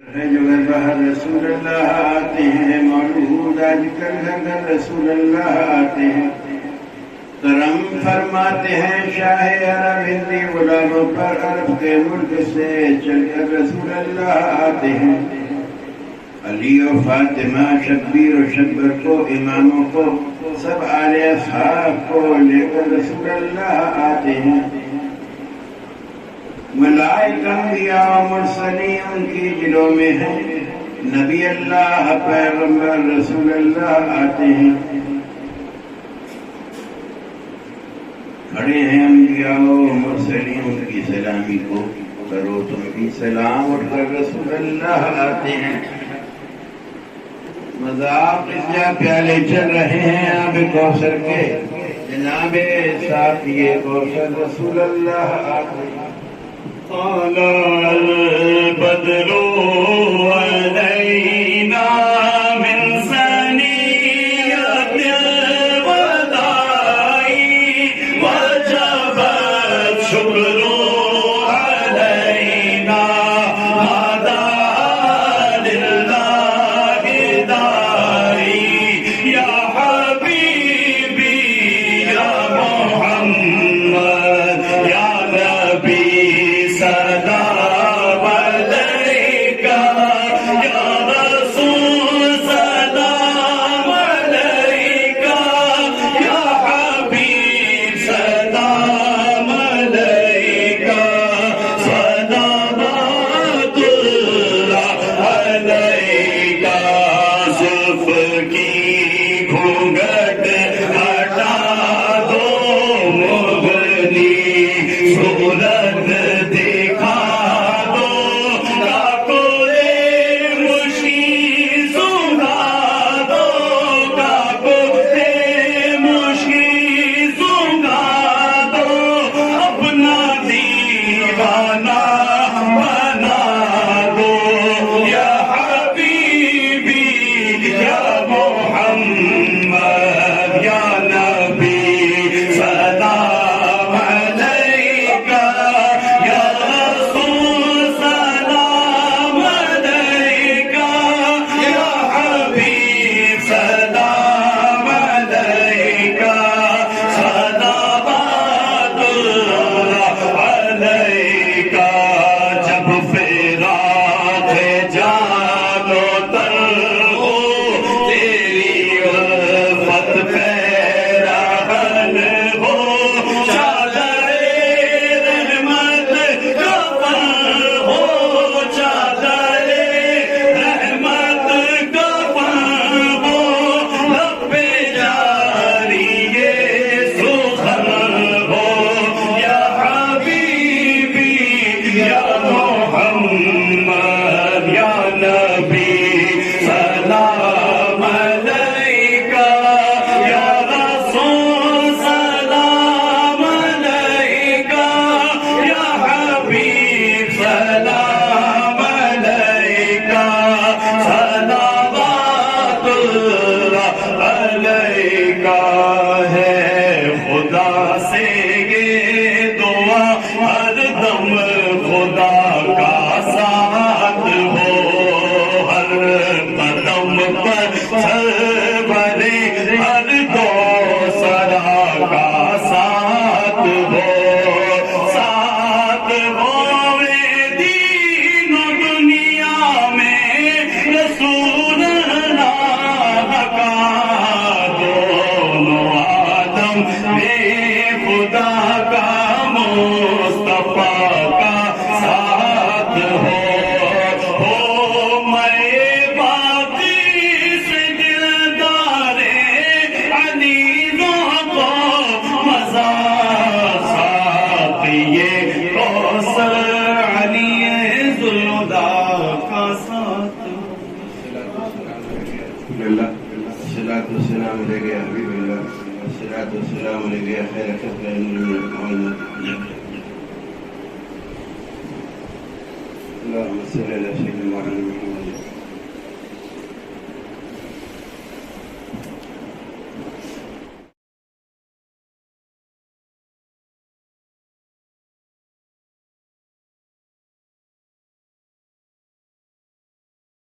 جو گھر باہر رسول اللہ آتے ہیں، مولود آج کل گھر گھر رسول اللہ آتے ہیں، کرم فرماتے ہیں شاہ عرب ہندی غلاموں پر، عرب کے ملک سے چل کر رسول اللہ آتے ہیں، علی و فاطمہ، شبیر و شبر کو، اماموں کو، سب آل اصحاب کو لے کر رسول اللہ آتے ہیں، ملائکہ انبیاء و مرسلین ان کی جلوں میں ہیں، نبی اللہ پیغمبر رسول اللہ آتے ہیں، کھڑے ہیں انبیاء و مرسلین ان کی سلامی کو کرو تم بھی سلام، اٹھ کر رسول اللہ آتے ہیں، مذاق قصہ پیالے چل رہے ہیں آب کوثر کے، جناب ساتھی کوثر رسول اللہ آتے ہیں، طلع البدر علينا من ثنيات الوداع وجب الشكر علينا هذا لله داعي يا حبيبي يا محمد يا نبي سلام عليك يا رسول سلام عليك يا حبيب سلام عليك صلوات الله عليك زلف کی گھونگھٹ ہٹا دو مغنی صورت دکھا دو کاکوے مشکی سنا دو کاکوے مشکی سنا دو اپنا دیوانہ بنا دو یا حبیبی یا محمد یا نبی سلام علیک یا رسول سلام علیک یا حبیب سلام علیک صلوات اللہ علیک جب فراق جانو تن ہو تیری الفت پیرہن ہو چادر رحمت کفن ہو چادر رحمت کفن ہو لب جاری سخن ہو یا حبیبی یا محمد یا نبی سلام علیک یا رسول سلام علیک یا حبیب سلام علیک صلوات اللہ علیک ہے خدا سے یہ دعا ہر دم خدا کا ساتھ ہو ہر قدم پر سرورے ہر دو سرا کا ساتھ ہو دین و دنیا میں رسول اللہ کا دونوں آدم بے خدا کا مصطفیٰ کا ساتھ ہو میں باقی سے دلدارے عزیزوں کو مزہ ساتھ یہ کوثر علی ذوالدا کا ساتھ الصلاة والسلام علیک یا حبیب اللہ، الصلاة والسلام علیک یا خیر خلق اللہ،